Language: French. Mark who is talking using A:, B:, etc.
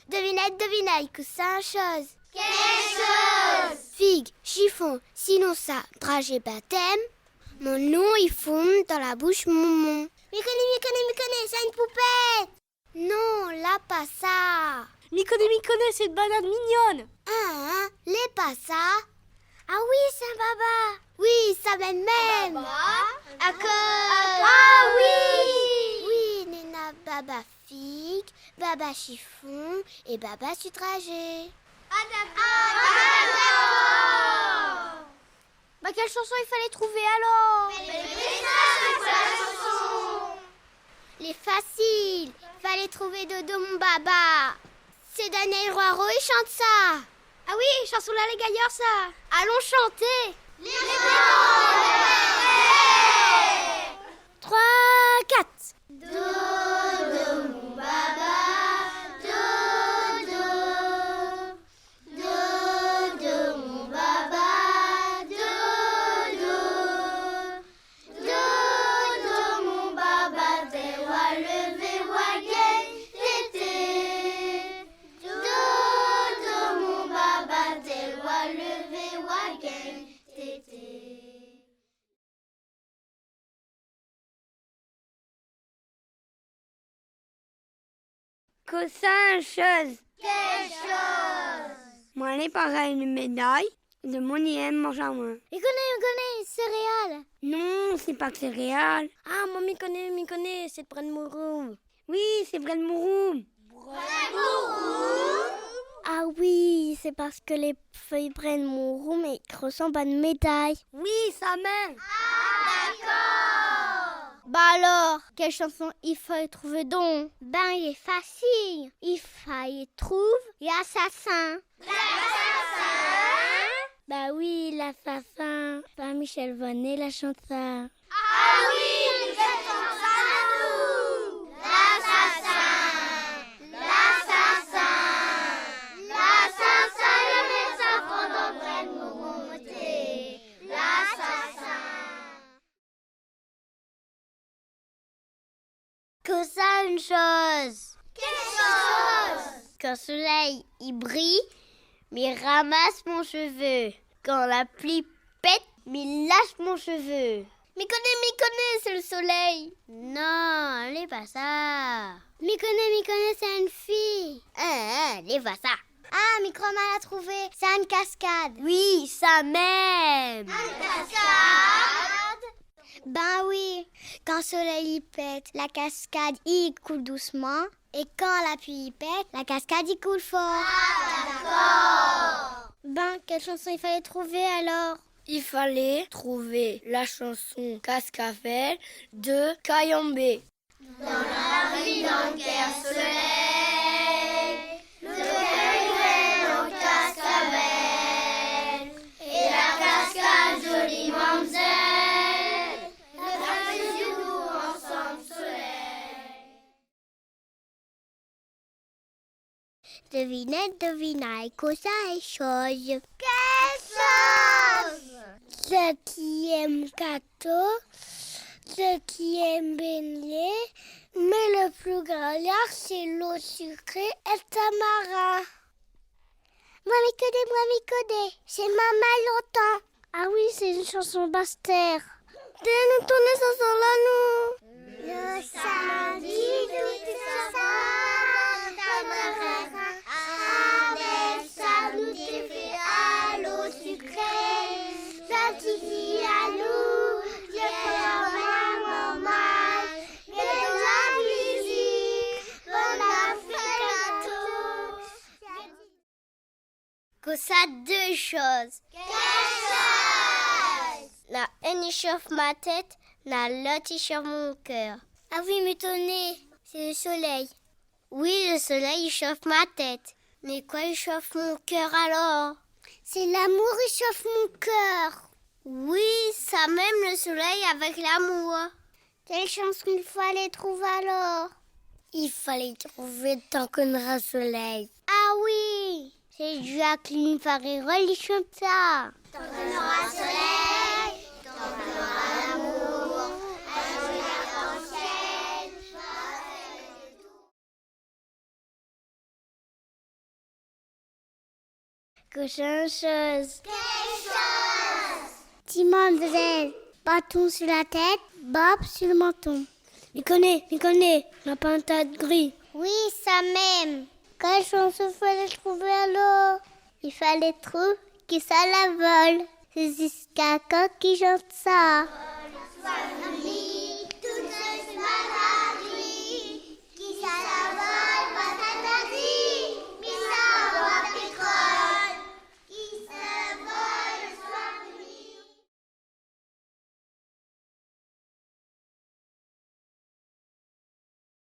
A: Devinette, devinette, coussin, chose.
B: Quelle chose?
A: Figue, chiffon, sinon ça, dragée baptême. Mon nom, il fume dans la bouche, mon. M'y connais, c'est une poupette. Non, là, pas ça.
C: M'y connais, c'est une banane mignonne.
A: Les pas ça. Ah oui, c'est un baba. Oui, ça même.
B: À cause.
A: Ah oui. Oui, Nena, baba figue, baba chiffon et baba sudragé.
B: D'accord.
A: Bah, quelle chanson il fallait trouver alors?
B: Mais ça, c'est quoi la chanson?
A: Les faciles. Fallait trouver Dodo mon baba. C'est Daniel Roiro, il chante ça. Ah oui, chanson là les gaillards ça. Allons chanter.
B: Les
A: 3, 4.
B: Dodo mon baba, dodo. Dodo mon baba, dodo. Dodo mon baba, te wa levé wa gay, tété. Dodo mon baba, te wa levé wa gay, tété.
C: Coussin, chose.
B: Quelle chose?
C: Moi, allez pareil, une médaille. De mon IM mange à moi.
A: Il connaît, céréales.
C: Non, c'est pas que c'est réel.
A: Ah, moi m'y connais, c'est de prendre Mouroum.
C: Oui, c'est vrai le mouroum.
A: Ah oui, c'est parce que les feuilles prennent Mouroum et qu'ils ressemblent à une médaille.
C: Oui, sa mère.
B: D'accord.
A: Bah alors, quelle chanson il fallait trouver donc? Ben, il est facile. Il fallait trouver l'assassin.
B: L'assassin?
A: Bah oui, l'assassin. Bah, Michel Vonnet la chante ça.
B: Ah oui, quelle chanson à nous? L'assassin, l'assassin, l'assassin, le médecin pendant prenne mon monté. L'assassin.
A: Que ça, une chose.
B: Quelle chose?
A: Quand le soleil, il brille, mais il ramasse mon cheveu. Quand la pluie pète, mais il lâche mon cheveu. M'y connais, c'est le soleil. Non, elle est pas ça. M'y connais, c'est une fille. Elle est pas ça. Ah, Microma l'a trouvé, c'est une cascade. Oui, ça même.
B: Une cascade?
A: Ben oui, quand le soleil il pète, la cascade il coule doucement. Et quand la pluie il pète, la cascade il coule fort.
B: D'accord.
A: Ben, quelle chanson il fallait trouver alors?
C: Il fallait trouver la chanson Cascavelle de Kayambé.
B: Dans la rue, dans le clair soleil, le cœur en cascabelle, et la cascade jolie mamzelle, la plus doux ensemble soleil.
A: Devinette, cosa et chose.
B: Quelle chose?
A: Ceux qui aiment gâteau, ceux qui aiment baigner, mais le plus gaillard, c'est l'eau sucrée et tamarin. Moi, m'y connais, c'est Maman longtemps. Ah oui, c'est une chanson basse-terre. Nous tourner ce son-là, nous. Le samedi, tout ça, tamarin, avec ça, nous t'es fait à l'eau sucrée. Gentil à nous, je fais maman, et de la musique, on a fait gâteau. Que ça, deux choses.
B: Quelle chose?
A: La une il chauffe ma tête, la l'autre il chauffe mon cœur. Ah oui, m'étonner, c'est le soleil. Oui, le soleil il chauffe ma tête. Mais quoi il chauffe mon cœur alors? C'est l'amour il chauffe mon cœur. Oui, ça même le soleil avec l'amour. Quelle chanson il fallait trouver alors? Il fallait trouver Tant qu'on aura soleil. Ah oui, c'est Jacqueline Farero, il chante ça.
B: Tant qu'on aura soleil, tant qu'on aura l'amour, un joli arc-en-ciel.
A: Chose.
B: Quelle chose?
A: Timandrelle. Bâton sur la tête, barbe sur le menton. m'y connais, la pintade gris.
B: Oui, ça même. Quelle chanson fallait trouver alors? Il fallait trouver que ça la vole. C'est jusqu'à quand qui chante ça?